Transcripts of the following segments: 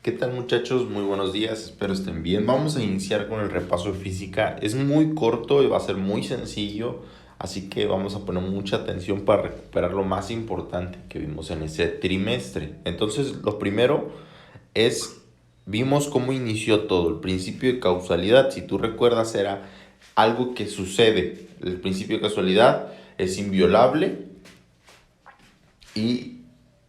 ¿Qué tal muchachos? Muy buenos días, espero estén bien. Vamos a iniciar con el repaso de física. Es muy corto y va a ser muy sencillo, así que vamos a poner mucha atención para recuperar lo más importante que vimos en ese trimestre. Entonces, lo primero es, vimos cómo inició todo, el principio de causalidad. Si tú recuerdas, era algo que sucede. El principio de causalidad es inviolable y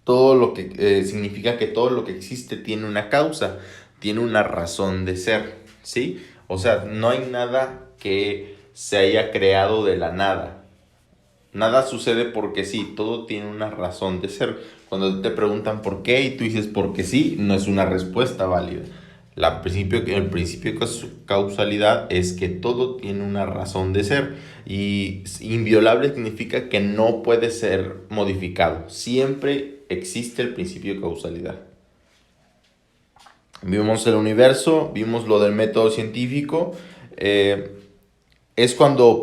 todo lo que significa que todo lo que existe tiene una causa, tiene una razón de ser, ¿sí? O sea, no hay nada que se haya creado de la nada. Nada sucede porque sí, todo tiene una razón de ser. Cuando te preguntan por qué y tú dices porque sí, no es una respuesta válida. El principio de causalidad es que todo tiene una razón de ser y inviolable significa que no puede ser modificado. Siempre existe el principio de causalidad. Vimos el universo, vimos lo del método científico. Es cuando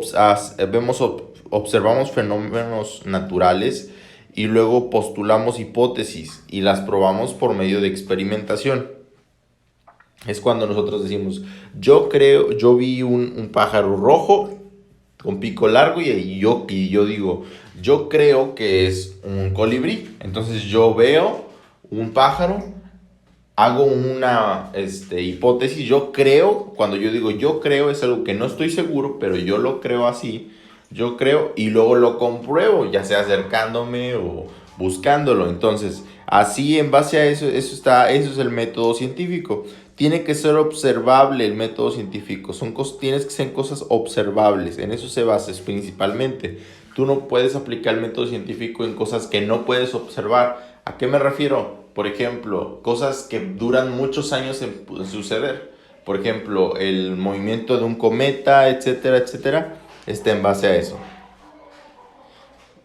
observamos fenómenos naturales y luego postulamos hipótesis y las probamos por medio de experimentación. Es cuando nosotros decimos, yo vi un pájaro rojo con pico largo y yo digo, yo creo que es un colibrí. Entonces yo veo un pájaro, hago una hipótesis, yo creo, cuando yo digo yo creo es algo que no estoy seguro, pero yo lo creo así, yo creo y luego lo compruebo, ya sea acercándome o buscándolo. Entonces, así en base a eso es el método científico. Tiene que ser observable el método científico, tienes que ser cosas observables, en eso se basa principalmente. Tú no puedes aplicar el método científico en cosas que no puedes observar. ¿A qué me refiero? Por ejemplo, cosas que duran muchos años en suceder. Por ejemplo, el movimiento de un cometa, etcétera, etcétera, está en base a eso.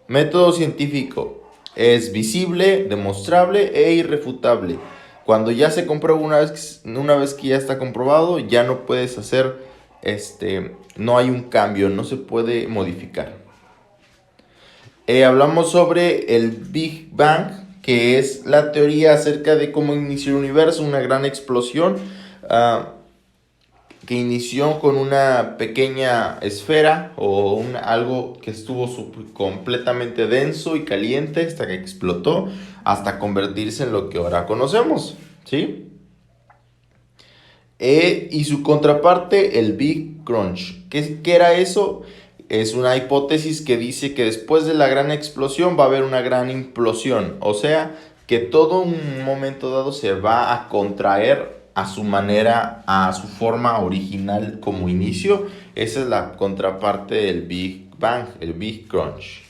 Método científico es visible, demostrable e irrefutable. Cuando ya se comprueba una vez que ya está comprobado, ya no puedes hacer, no hay un cambio, no se puede modificar. Hablamos sobre el Big Bang, que es la teoría acerca de cómo inició el universo, una gran explosión que inició con una pequeña esfera o algo que estuvo completamente denso y caliente hasta que explotó, hasta convertirse en lo que ahora conocemos, ¿sí? Y su contraparte, el Big Crunch. ¿Qué era eso? Es una hipótesis que dice que después de la gran explosión va a haber una gran implosión. O sea, que todo un momento dado se va a contraer a su manera, a su forma original como inicio. Esa es la contraparte del Big Bang, el Big Crunch.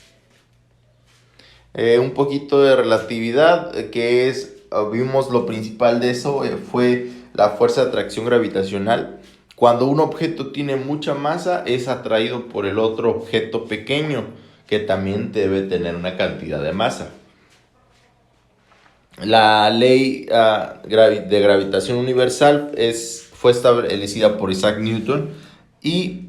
Un poquito de relatividad, que es, vimos lo principal de eso, fue la fuerza de atracción gravitacional. Cuando un objeto tiene mucha masa, es atraído por el otro objeto pequeño, que también debe tener una cantidad de masa. La ley de gravitación universal fue establecida por Isaac Newton y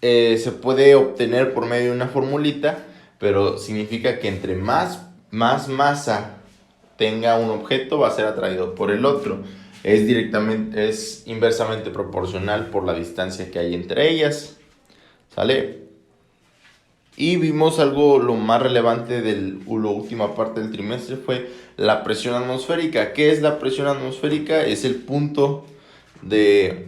se puede obtener por medio de una formulita, pero significa que entre más masa tenga un objeto, va a ser atraído por el otro. Es inversamente proporcional por la distancia que hay entre ellas. ¿Sale? Y vimos algo, lo más relevante de la última parte del trimestre fue la presión atmosférica. ¿Qué es la presión atmosférica? Es el punto de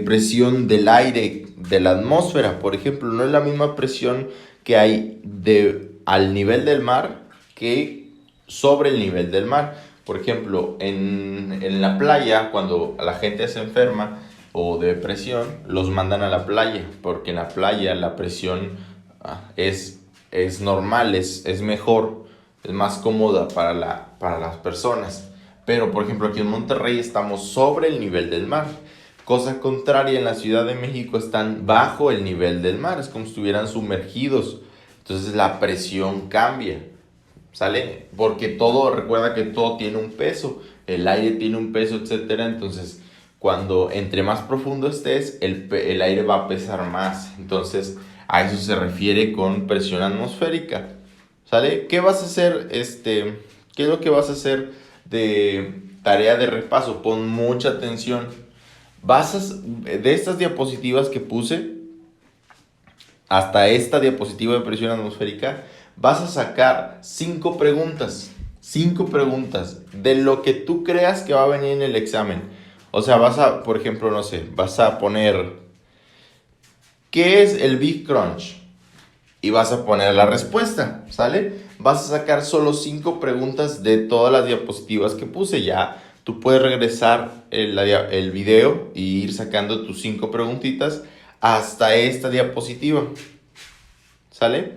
presión del aire, de la atmósfera. Por ejemplo, no es la misma presión que hay al nivel del mar que sobre el nivel del mar. Por ejemplo, en la playa, cuando la gente se enferma o de depresión, los mandan a la playa, porque en la playa la presión es normal, es mejor, es más cómoda para las personas. Pero, por ejemplo, aquí en Monterrey estamos sobre el nivel del mar. Cosa contraria, en la Ciudad de México están bajo el nivel del mar, es como si estuvieran sumergidos. Entonces la presión cambia, ¿sale? Porque recuerda que todo tiene un peso, el aire tiene un peso, etcétera. Entonces, cuando entre más profundo estés, el aire va a pesar más. Entonces, a eso se refiere con presión atmosférica, ¿sale? ¿Qué vas a hacer, qué es lo que vas a hacer tarea de repaso, pon mucha atención. De estas diapositivas que puse, hasta esta diapositiva de presión atmosférica, vas a sacar 5 preguntas. 5 preguntas de lo que tú creas que va a venir en el examen. O sea, por ejemplo, no sé, vas a poner, ¿qué es el Big Crunch? Y vas a poner la respuesta, ¿sale? Vas a sacar solo 5 preguntas de todas las diapositivas que puse. Ya tú puedes regresar el video y ir sacando tus 5 preguntitas hasta esta diapositiva, ¿sale?